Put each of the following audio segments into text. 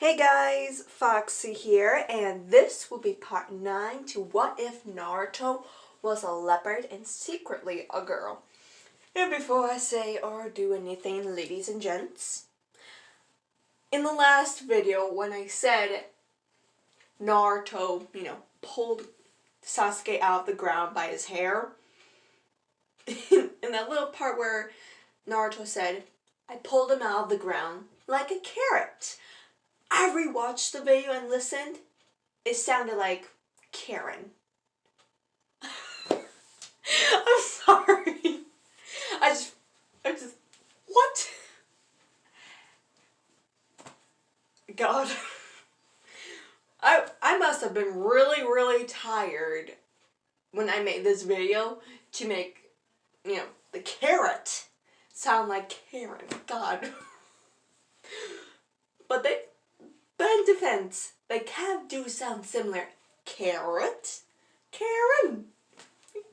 Hey guys, Foxy here, and this will be part 9 to What If Naruto Was a Leopard and Secretly a Girl. And before I say or do anything, ladies and gents, in the last video when I said Naruto, pulled Sasuke out of the ground by his hair, in that little part where Naruto said, I pulled him out of the ground like a carrot. I rewatched the video and listened. It sounded like Karen. I'm sorry. I just, what? God. I must have been really tired when I made this video to make, the carrot sound like Karen. God. But in defense, they kind of do sound similar. Carrot? Karen.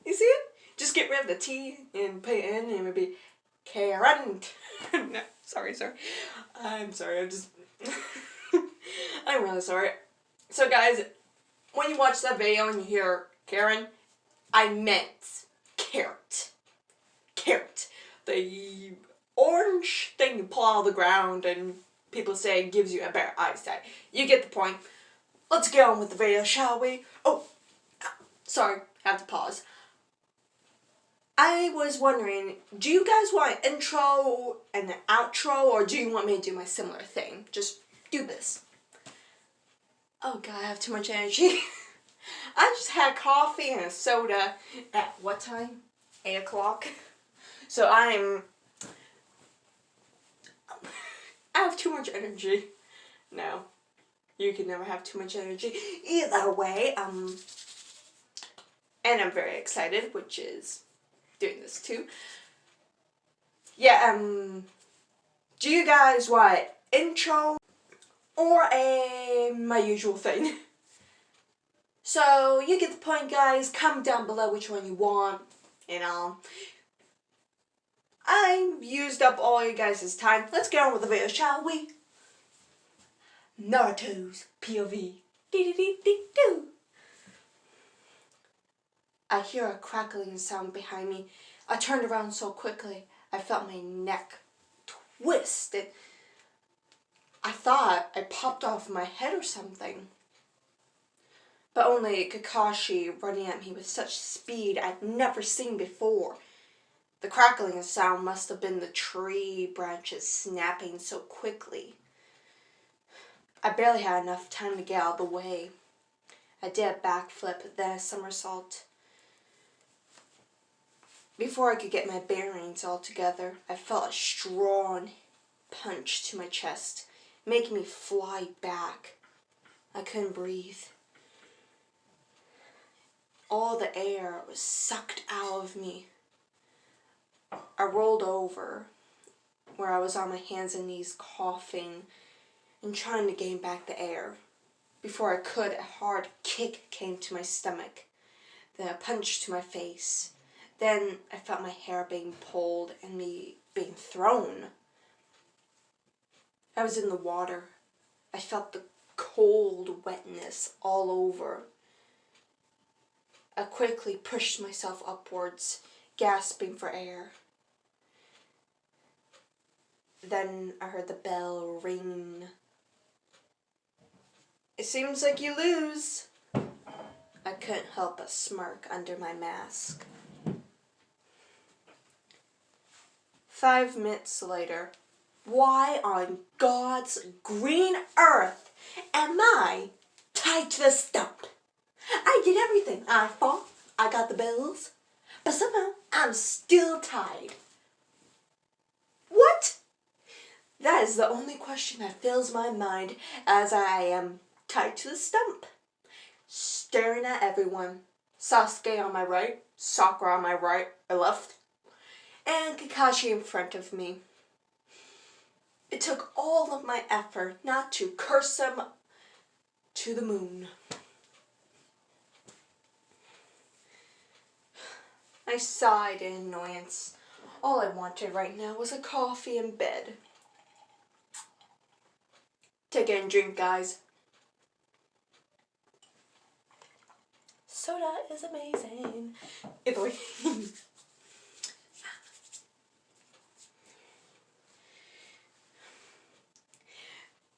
You see it? Just get rid of the T and put it in and it would be Karen. No, sorry. I'm sorry, I'm really sorry. So guys, when you watch that video and you hear Karen, I meant carrot. Carrot. The orange thing you pull out of the ground and people say it gives you a better eyesight. You get the point. Let's get on with the video, shall we? Oh, sorry, have to pause. I was wondering, do you guys want an intro and an outro, or do you want me to do my similar thing? Just do this. Oh God, I have too much energy. I just had coffee and a soda at what time? 8 o'clock. So I have too much energy. No, you can never have too much energy. Either way, and I'm very excited, which is doing this too. Yeah, do you guys want intro or my usual thing? So you get the point, guys. Comment down below which one you want, I used up all you guys' time. Let's get on with the video, shall we? Naruto's POV. Dee-dee-dee-dee-doo. I hear a crackling sound behind me. I turned around so quickly, I felt my neck twist. I thought I popped off my head or something. But only Kakashi running at me with such speed I'd never seen before. The crackling sound must have been the tree branches snapping so quickly. I barely had enough time to get out of the way. I did a backflip, then a somersault. Before I could get my bearings all together, I felt a strong punch to my chest, making me fly back. I couldn't breathe. All the air was sucked out of me. I rolled over, where I was on my hands and knees coughing and trying to gain back the air. Before I could, a hard kick came to my stomach, then a punch to my face. Then I felt my hair being pulled and me being thrown. I was in the water. I felt the cold wetness all over. I quickly pushed myself upwards, gasping for air. Then I heard the bell ring. It seems like you lose. I couldn't help but smirk under my mask. 5 minutes later, why on God's green earth am I tied to the stump? I did everything. I fought, I got the bells, but somehow I'm still tied. What? That is the only question that fills my mind as I am tied to the stump, staring at everyone. Sasuke on my right, Sakura on my right or left, and Kakashi in front of me. It took all of my effort not to curse him to the moon. I sighed in annoyance. All I wanted right now was a coffee in bed. Take it and drink, guys. Soda is amazing. Either way.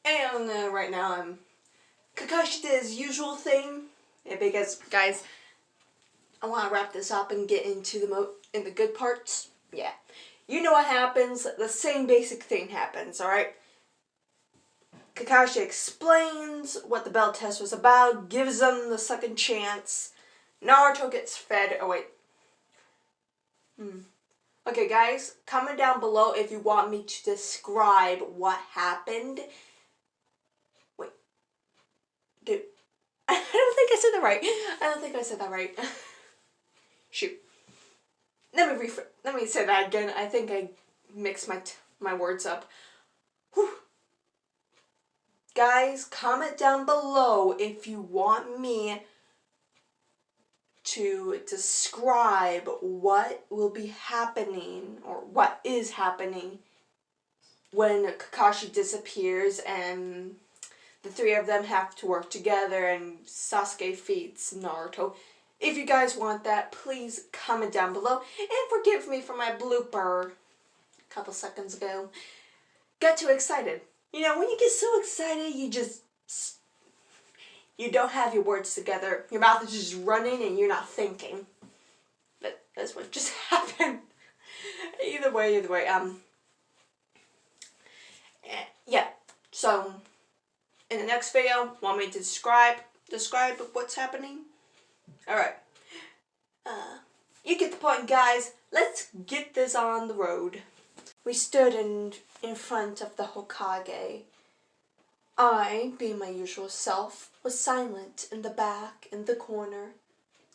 And right now Kakashi did his usual thing. Because, guys, I want to wrap this up and get into the good parts. Yeah. You know what happens. The same basic thing happens, alright? Kakashi explains what the belt test was about, gives them the second chance. Naruto gets fed. Oh, wait. Okay, guys, comment down below if you want me to describe what happened. Wait. Dude. I don't think I said that right. I don't think I said that right. Shoot. Let me say that again. I think I mixed my words up. Whew. Guys, comment down below if you want me to describe what will be happening or what is happening when Kakashi disappears and the three of them have to work together and Sasuke feeds Naruto. If you guys want that, please comment down below and forgive me for my blooper a couple seconds ago. Got too excited. You know, when you get so excited, you don't have your words together. Your mouth is just running and you're not thinking. But that's what just happened. Either way. Yeah. So, in the next video, want me to describe what's happening? Alright. You get the point, guys. Let's get this on the road. We stood in front of the Hokage. I, being my usual self, was silent in the back, in the corner,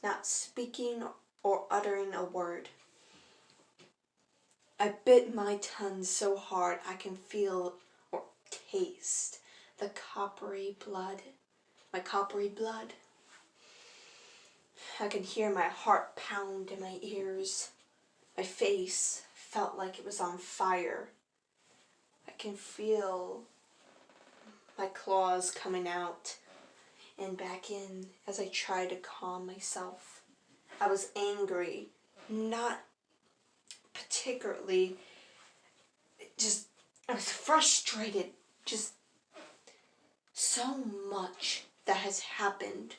not speaking or uttering a word. I bit my tongue so hard I can feel or taste the coppery blood. My coppery blood. I can hear my heart pound in my ears. My face felt like it was on fire. I can feel my claws coming out and back in as I try to calm myself. I was angry, not particularly, I was frustrated, just so much that has happened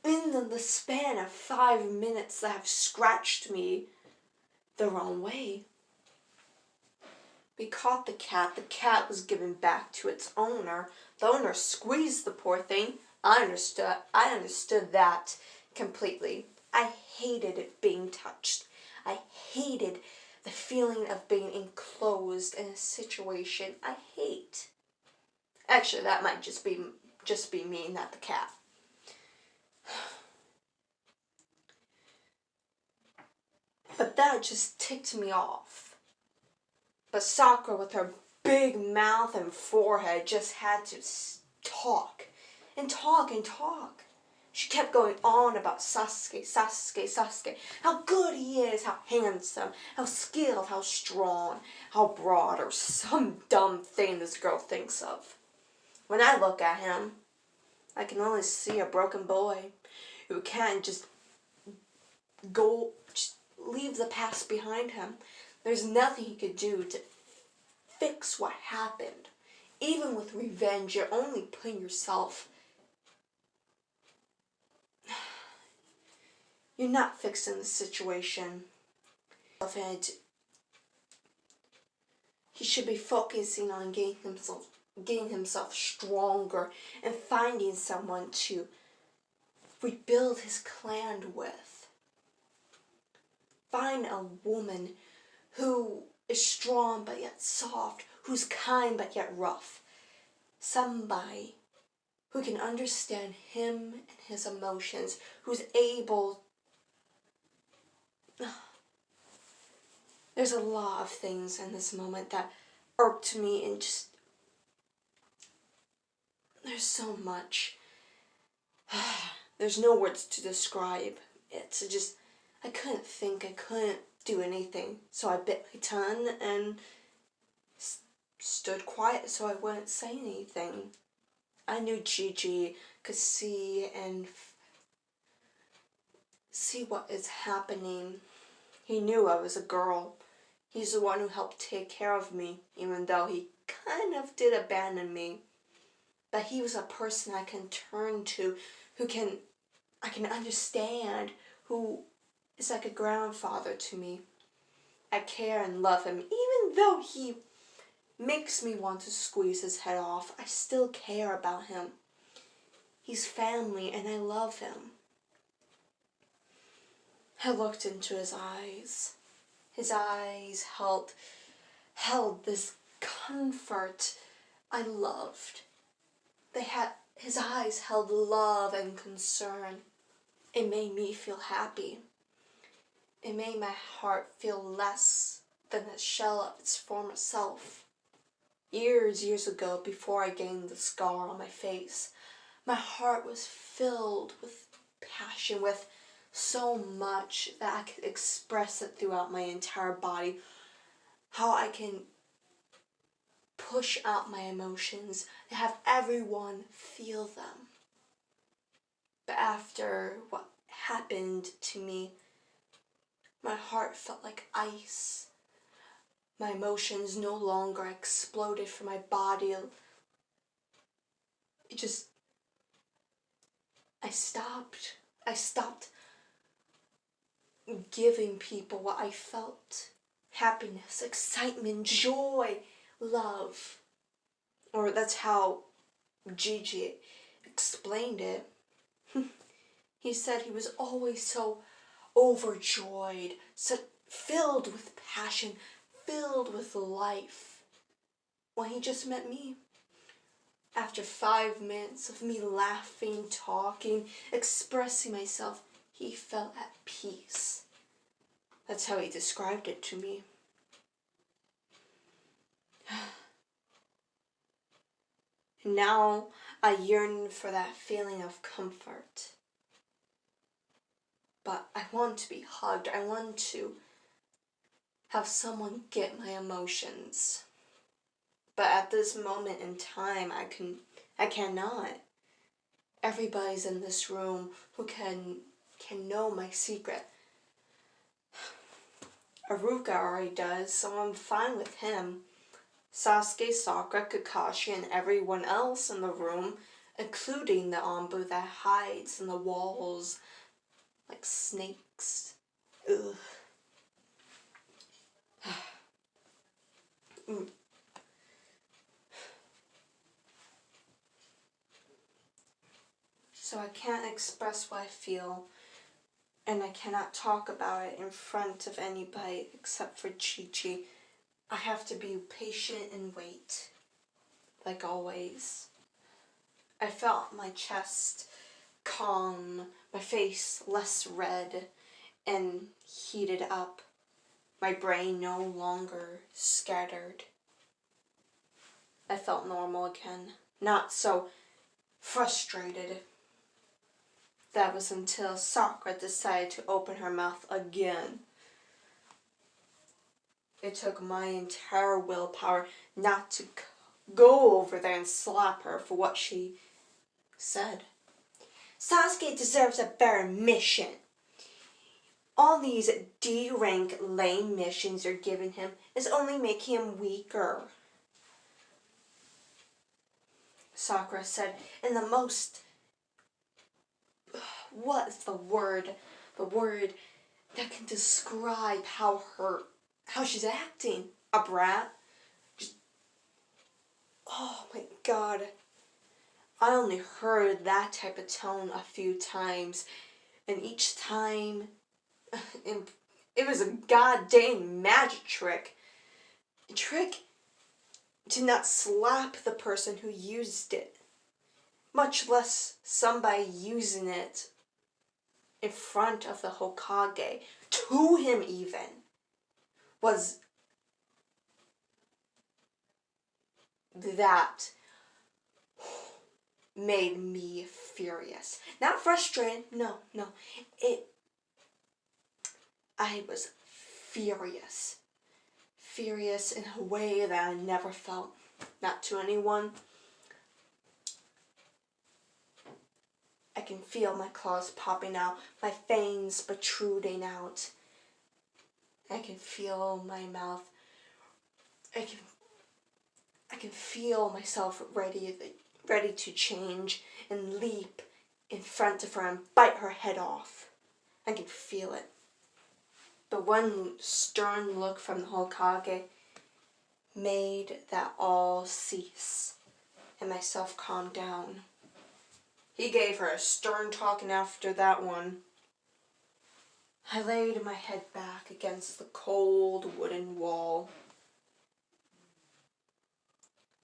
in the span of 5 minutes that have scratched me the wrong way. We caught the cat. The cat was given back to its owner. The owner squeezed the poor thing. I understood that completely. I hated it being touched. I hated the feeling of being enclosed in a situation I hate. Actually, that might just be me, not the cat. But that just ticked me off. But Sakura, with her big mouth and forehead, just had to talk and talk and talk. She kept going on about Sasuke, how good he is, how handsome, how skilled, how strong, how broad, or some dumb thing this girl thinks of. When I look at him, I can only see a broken boy who can't just leave the past behind him. There's nothing he could do to fix what happened. Even with revenge, you're only putting yourself... You're not fixing the situation. And he should be focusing on getting himself stronger and finding someone to rebuild his clan with. Find a woman who is strong but yet soft, who's kind but yet rough. Somebody who can understand him and his emotions, who's able... There's a lot of things in this moment that irked me and just... There's so much. There's no words to describe. It's just... I couldn't think, I couldn't do anything. So I bit my tongue and stood quiet so I wouldn't say anything. I knew Gigi could see and see what is happening. He knew I was a girl. He's the one who helped take care of me, even though he kind of did abandon me. But he was a person I can turn to, I can understand, who is like a grandfather to me. I care and love him, even though he makes me want to squeeze his head off. I still care about him. He's family and I love him. I looked into his eyes. His eyes held this comfort I loved. His eyes held love and concern. It made me feel happy. It made my heart feel less than a shell of its former self. Years ago, before I gained the scar on my face, my heart was filled with passion, with so much that I could express it throughout my entire body. How I can push out my emotions and have everyone feel them. But after what happened to me, my heart felt like ice. My emotions no longer exploded from my body. I stopped giving people what I felt. Happiness, excitement, joy, love. Or that's how Gigi explained it. He said he was always so overjoyed, so filled with passion, filled with life, when he just met me. After 5 minutes of me laughing, talking, expressing myself, he felt at peace. That's how he described it to me. Now I yearn for that feeling of comfort. But I want to be hugged. I want to have someone get my emotions. But at this moment in time, I cannot. Everybody's in this room who can know my secret. Aruka already does, so I'm fine with him. Sasuke, Sakura, Kakashi, and everyone else in the room, including the Anbu that hides in the walls like snakes. Ugh. So I can't express what I feel, and I cannot talk about it in front of anybody except for Chi-Chi. I have to be patient and wait, like always. I felt my chest calm, my face less red and heated up, my brain no longer scattered. I felt normal again, not so frustrated. That was until Sakura decided to open her mouth again. It took my entire willpower not to go over there and slap her for what she said. Sasuke deserves a better mission. All these D-rank lame missions you're giving him is only making him weaker. Sakura said in the most... What is the word? The word that can describe how she's acting. A brat. Just, oh my god. I only heard that type of tone a few times. And each time, it was a goddamn magic trick. A trick to not slap the person who used it. Much less somebody using it in front of the Hokage, to him even, was that made me furious. Not frustrated, no. I was furious. furious in a way that I never felt. Not to anyone. I can feel my claws popping out, my fangs protruding out. I can feel my mouth. I can feel myself ready to change and leap in front of her and bite her head off. I can feel it. But one stern look from the Hokage made that all cease and myself calm down. He gave her a stern talking after that one. I laid my head back against the cold wooden wall.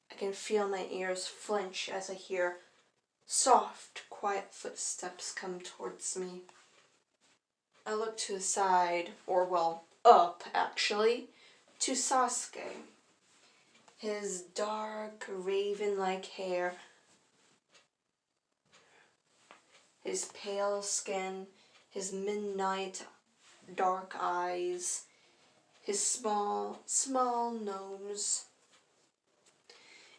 I can feel my ears flinch as I hear soft, quiet footsteps come towards me. I look to the side, or well, up actually, to Sasuke. His dark, raven-like hair, his pale skin, his midnight dark eyes, his small nose,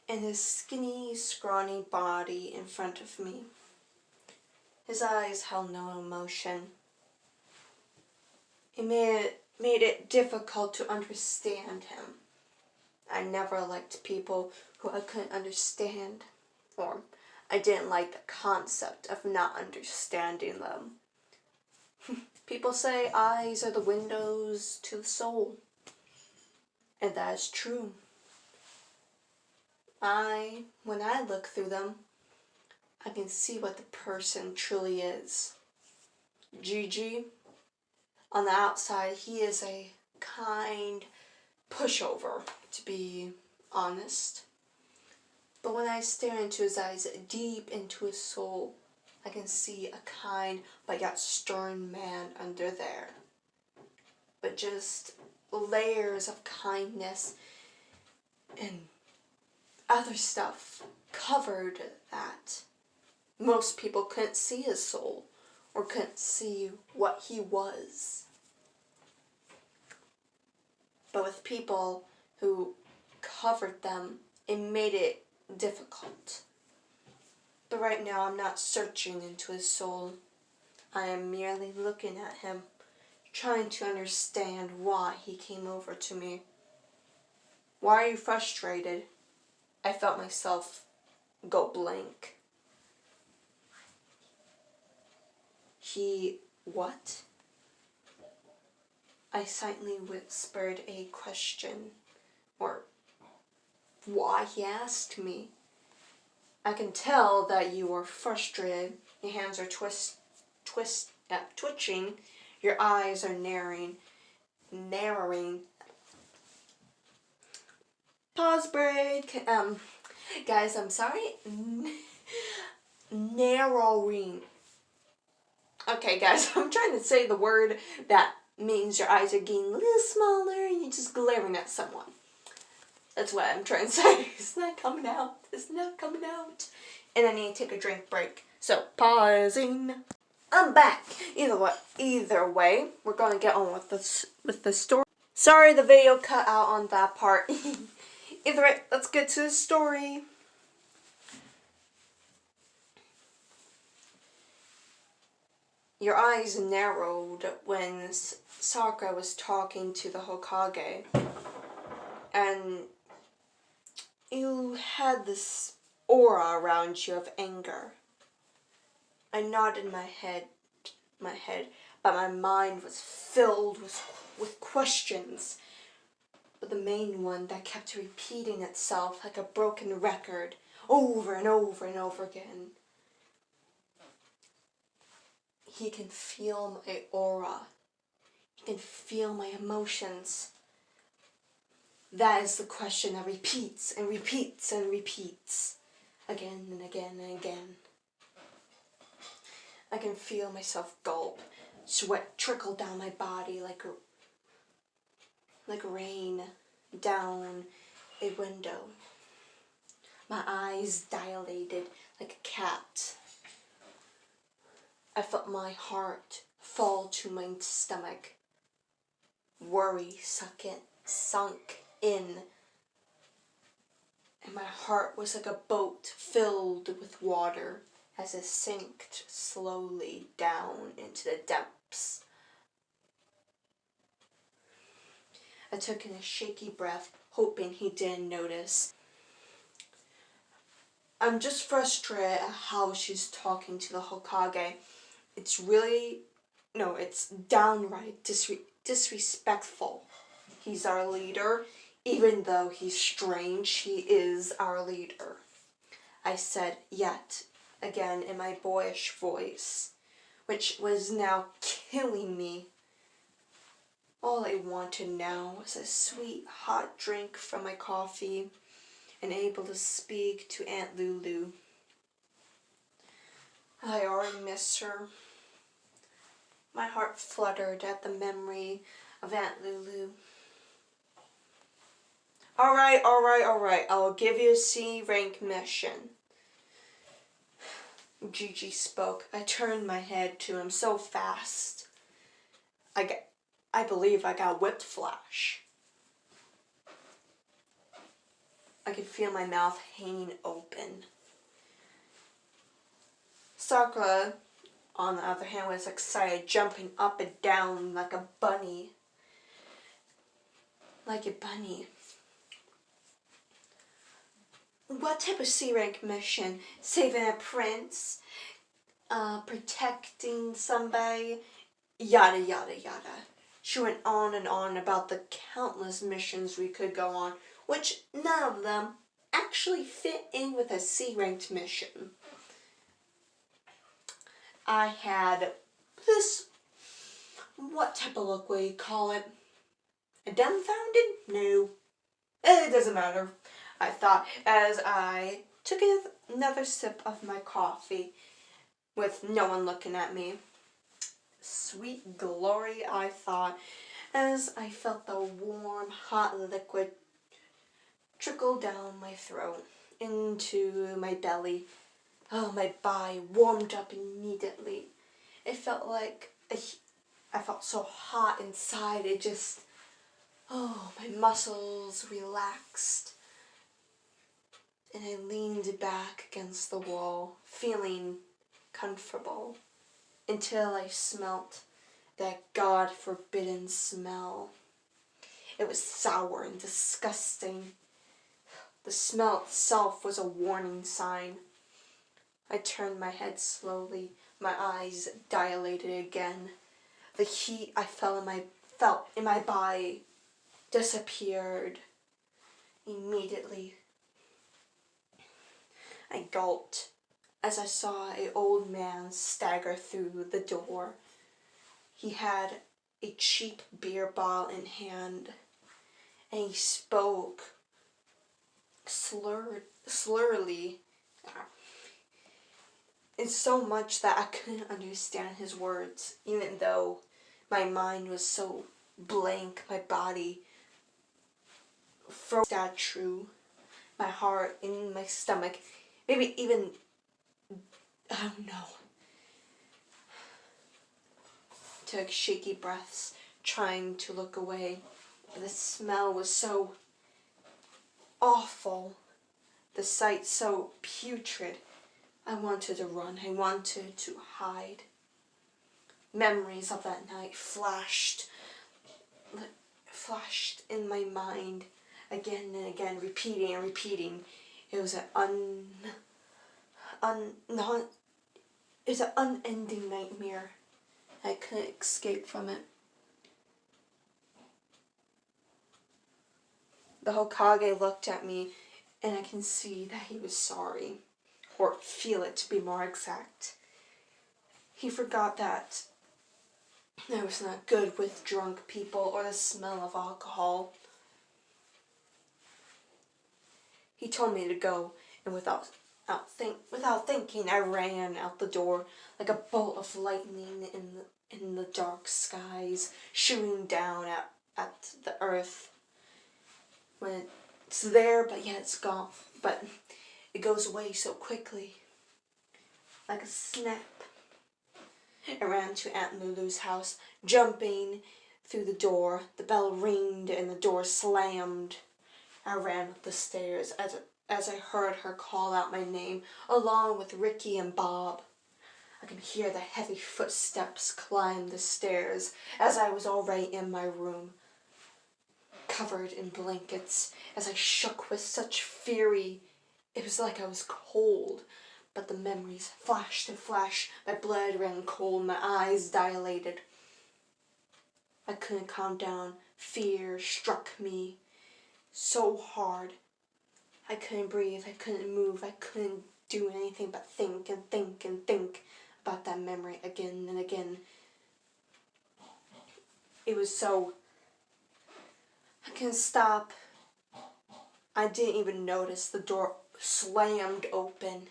and his skinny, scrawny body in front of me. His eyes held no emotion. It made it difficult to understand him. I never liked people who I couldn't understand, or I didn't like the concept of not understanding them. People say eyes are the windows to the soul, and that is true. When I look through them, I can see what the person truly is. Gigi, on the outside, he is a kind pushover, to be honest. But when I stare into his eyes, deep into his soul, I can see a kind but yet stern man under there. But just layers of kindness and other stuff covered that. Most people couldn't see his soul or couldn't see what he was. But with people who covered them, it made it difficult. But right now I'm not searching into his soul. I am merely looking at him, trying to understand why he came over to me. Why are you frustrated? I felt myself go blank. What? I silently whispered a question, or why he asked me. I can tell that you are frustrated. Your hands are twitching. Your eyes are narrowing. Pause break. Guys, I'm sorry. Narrowing. Okay, guys, I'm trying to say the word that means your eyes are getting a little smaller and you're just glaring at someone. That's what I'm trying to say. It's not coming out. It's not coming out. And I need to take a drink break. So, pausing. I'm back. Either way, we're going to get on with the story. Sorry the video cut out on that part. Either way, let's get to the story. Your eyes narrowed when Sakura was talking to the Hokage, and you had this aura around you of anger. I nodded my head, but my mind was filled with questions. But the main one that kept repeating itself like a broken record over and over and over again. He can feel my aura. He can feel my emotions. That is the question that repeats and repeats and repeats. Again and again and again. I can feel myself gulp. Sweat trickle down my body like rain down a window. My eyes dilated like a cat. I felt my heart fall to my stomach. Worry sunk in, and my heart was like a boat filled with water as it sank slowly down into the depths. I took in a shaky breath, hoping he didn't notice. I'm just frustrated at how she's talking to the Hokage. It's downright disrespectful. He's our leader. Even though he's strange, he is our leader. I said yet again in my boyish voice, which was now killing me. All I wanted now was a sweet hot drink from my coffee and able to speak to Aunt Lulu. I already miss her. My heart fluttered at the memory of Aunt Lulu. Alright, I will give you a C-rank mission. Gigi spoke. I turned my head to him so fast. I believe I got whipped flash. I could feel my mouth hanging open. Sakura, on the other hand, was excited, jumping up and down like a bunny. Like a bunny. What type of C-rank mission? Saving a prince? Protecting somebody? Yada yada yada. She went on and on about the countless missions we could go on, which none of them actually fit in with a C-ranked mission. I had this, what type of look would you call it? A dumbfounded? No. It doesn't matter, I thought, as I took another sip of my coffee with no one looking at me. Sweet glory, I thought, as I felt the warm, hot liquid trickle down my throat into my belly. Oh, my body warmed up immediately. It felt like I felt so hot inside. It just, my muscles relaxed. And I leaned back against the wall, feeling comfortable, until I smelt that God-forbidden smell. It was sour and disgusting. The smell itself was a warning sign. I turned my head slowly, my eyes dilated again. The heat I felt in my body disappeared immediately. I gulped as I saw an old man stagger through the door. He had a cheap beer bottle in hand, and he spoke slurly. It's so much that I couldn't understand his words, even though my mind was so blank, my body froze statue, my heart in my stomach, maybe even, I don't know. Took shaky breaths, trying to look away. The smell was so awful, the sight so putrid. I wanted to run. I wanted to hide. Memories of that night flashed in my mind again and again, repeating and repeating. It was an unending nightmare. I couldn't escape from it. The Hokage looked at me, and I can see that he was sorry. Or feel it, to be more exact. He forgot that I was not good with drunk people or the smell of alcohol. He told me to go, and without thinking, I ran out the door like a bolt of lightning in the dark skies, shooting down at the earth. When it's there, but yet it's gone. But it goes away so quickly, like a snap. I ran to Aunt Lulu's house, jumping through the door. The bell ringed and the door slammed. I ran up the stairs as I heard her call out my name, along with Ricky and Bob. I could hear the heavy footsteps climb the stairs as I was already in my room, covered in blankets, as I shook with such fury. It was like I was cold, but the memories flashed and flashed. My blood ran cold, my eyes dilated. I couldn't calm down. Fear struck me so hard. I couldn't breathe, I couldn't move, I couldn't do anything but think and think and think about that memory again and again. It was so... I couldn't stop. I didn't even notice the door slammed open.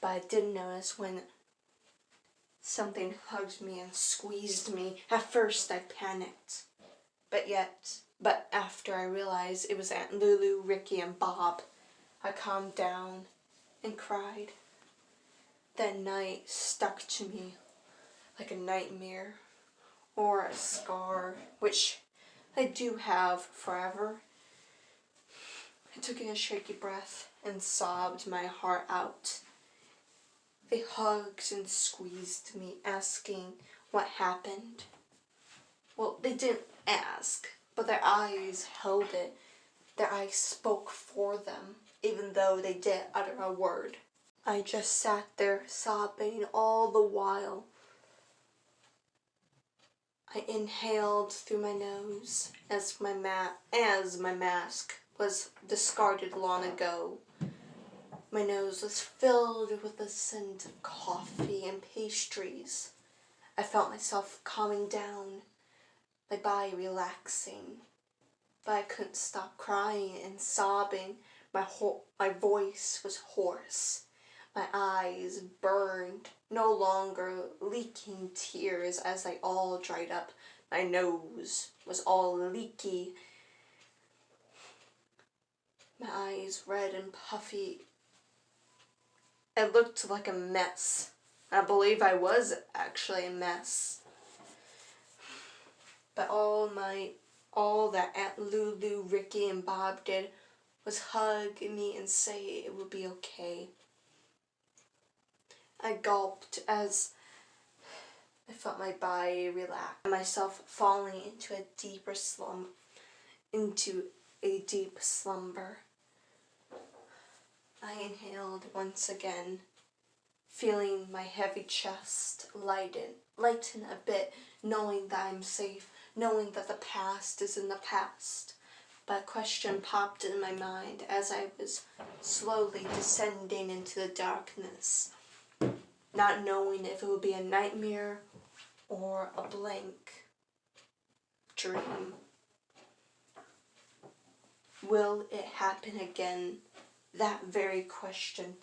But I did notice when something hugged me and squeezed me. At first I panicked. But after I realized it was Aunt Lulu, Ricky, and Bob, I calmed down and cried. That night stuck to me like a nightmare or a scar, which I do have forever. I took in a shaky breath and sobbed my heart out. They hugged and squeezed me, asking what happened. Well, they didn't ask, but their eyes held it. Their eyes spoke for them, even though they didn't utter a word. I just sat there sobbing all the while. I inhaled through my nose as my mask was discarded long ago. My nose was filled with the scent of coffee and pastries. I felt myself calming down, my body relaxing, but I couldn't stop crying and sobbing. My voice was hoarse. My eyes burned, no longer leaking tears as they all dried up. My nose was all leaky. My eyes red and puffy. It looked like a mess. I believe I was actually a mess. But all that Aunt Lulu, Ricky, and Bob did was hug me and say it would be okay. I gulped as I felt my body relax, myself falling into a deep slumber. I inhaled once again, feeling my heavy chest lighten a bit, knowing that I'm safe, knowing that the past is in the past. But a question popped in my mind as I was slowly descending into the darkness, not knowing if it would be a nightmare or a blank dream. Will it happen again? That very question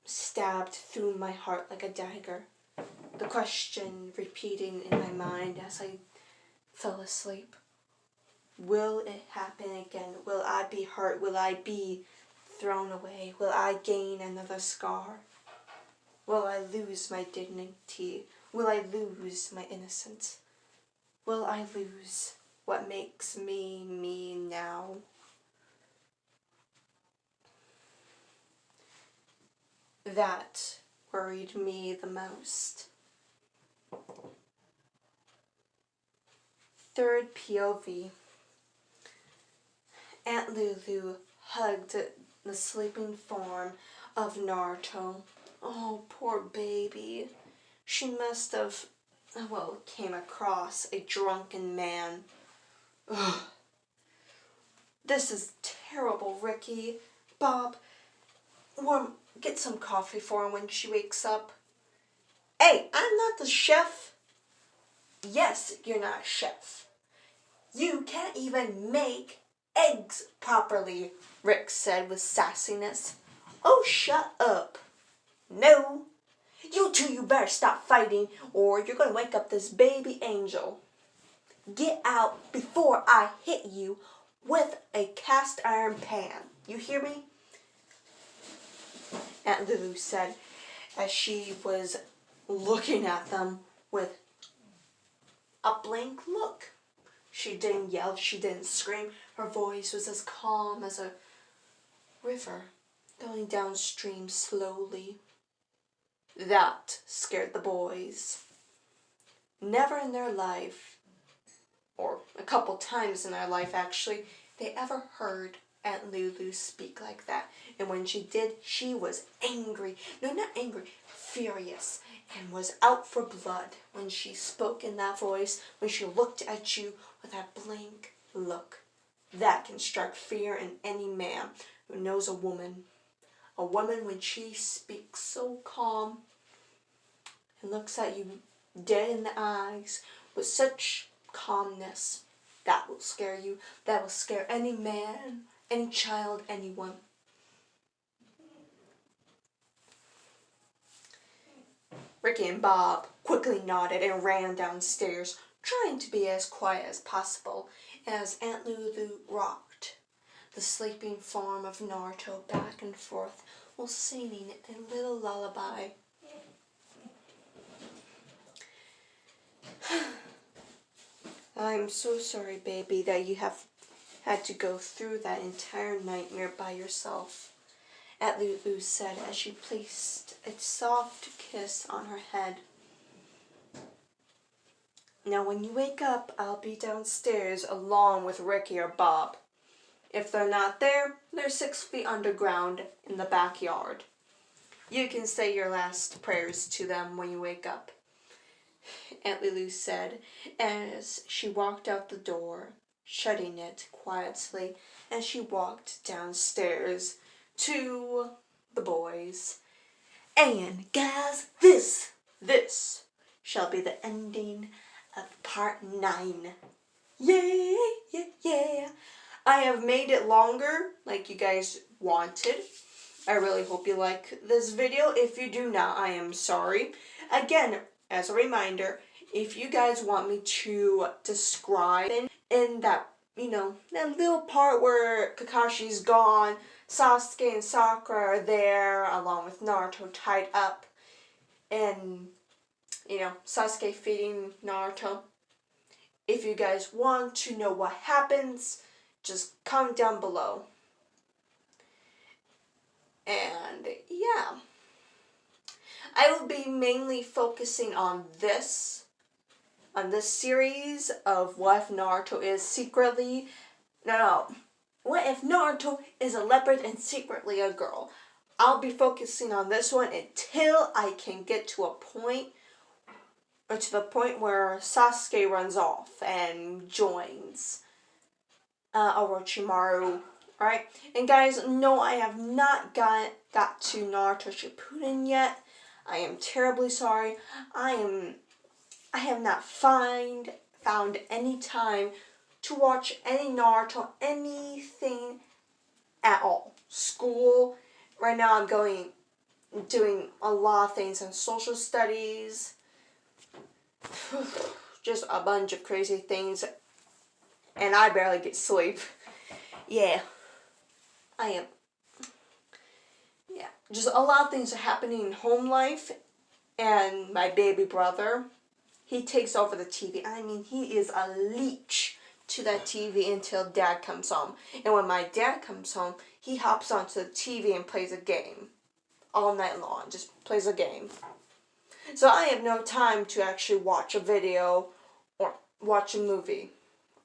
stabbed through my heart like a dagger. The question repeating in my mind as I fell asleep. Will it happen again? Will I be hurt? Will I be thrown away? Will I gain another scar? Will I lose my dignity? Will I lose my innocence? Will I lose what makes me me now? That worried me the most. Third POV. Aunt Lulu hugged the sleeping form of Naruto. Oh, poor baby. She must have, came across a drunken man. Ugh. This is terrible, Ricky. Bob, get some coffee for her when she wakes up. Hey, I'm not the chef. Yes, you're not a chef. You can't even make eggs properly, Rick said with sassiness. Oh, shut up. No. You two, you better stop fighting or you're going to wake up this baby angel. Get out before I hit you with a cast iron pan. You hear me? Aunt Lulu said as she was looking at them with a blank look. She didn't yell, she didn't scream. Her voice was as calm as a river going downstream slowly. That scared the boys. Never in their life, or a couple times in their life actually, they ever heard Aunt Lulu speak like that. And when she did, she was angry. No, not angry, furious. And was out for blood when she spoke in that voice, when she looked at you with that blank look. That can strike fear in any man who knows a woman. A woman, when she speaks so calm and looks at you dead in the eyes with such calmness, that will scare you. That will scare any man, any child, anyone. Ricky and Bob quickly nodded and ran downstairs, trying to be as quiet as possible as Aunt Lulu rocked the sleeping form of Naruto back and forth while singing a little lullaby. I'm so sorry, baby, that you have had to go through that entire nightmare by yourself, Aunt Lulu said as she placed a soft kiss on her head. Now when you wake up, I'll be downstairs along with Ricky or Bob. If they're not there, they're 6 feet underground in the backyard. You can say your last prayers to them when you wake up, Aunt Lulu said as she walked out the door, shutting it quietly as she walked downstairs to the boys. And guys, this shall be the ending of part 9. Yay, yeah, yeah. I have made it longer like you guys wanted. I really hope you like this video. If you do not, I am sorry. Again, as a reminder, if you guys want me to describe in that, that little part where Kakashi's gone, Sasuke and Sakura are there along with Naruto tied up, and Sasuke feeding Naruto. If you guys want to know what happens, just comment down below. And yeah, I will be mainly focusing on this series of what if Naruto is secretly, what if Naruto is a leopard and secretly a girl. I'll be focusing on this one until I can get to a point, or to the point where Sasuke runs off and joins Orochimaru. Alright? And guys, no, I have not got to Naruto Shippuden yet. I am terribly sorry. I have not found any time to watch any Naruto, anything at all. School. Right now I'm doing a lot of things in social studies. Just a bunch of crazy things. And I barely get sleep. Yeah. Just a lot of things are happening in home life. And my baby brother, he takes over the TV. I mean, he is a leech to that TV until Dad comes home. And when my dad comes home, he hops onto the TV and plays a game. All night long, just plays a game. So I have no time to actually watch a video or watch a movie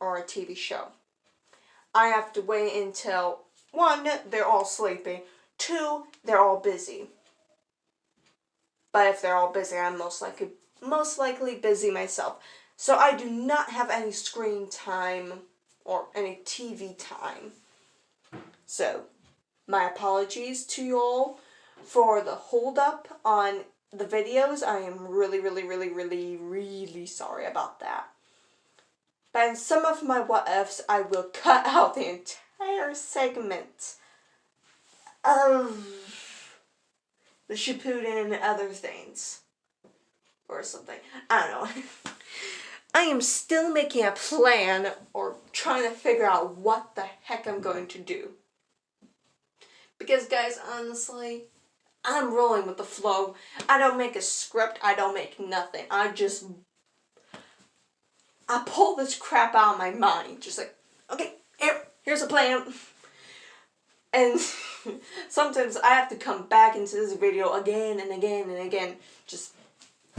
or a TV show. I have to wait until, 1, they're all sleeping, 2, they're all busy. But if they're all busy, I'm most likely busy myself. So I do not have any screen time or any TV time. So, my apologies to you all for the hold up on the videos. I am really, really, really, really, really sorry about that. But in some of my what ifs, I will cut out the entire segment of the Shippuden and other things. Or something. I don't know. I am still making a plan or trying to figure out what the heck I'm going to do. Because guys, honestly, I'm rolling with the flow. I don't make a script. I don't make nothing. I just I pull this crap out of my mind. Just like, okay, here's a plan. And sometimes I have to come back into this video again and again and again. Just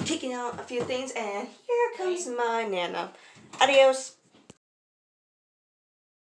kicking out a few things. And here comes my Nana. Adios.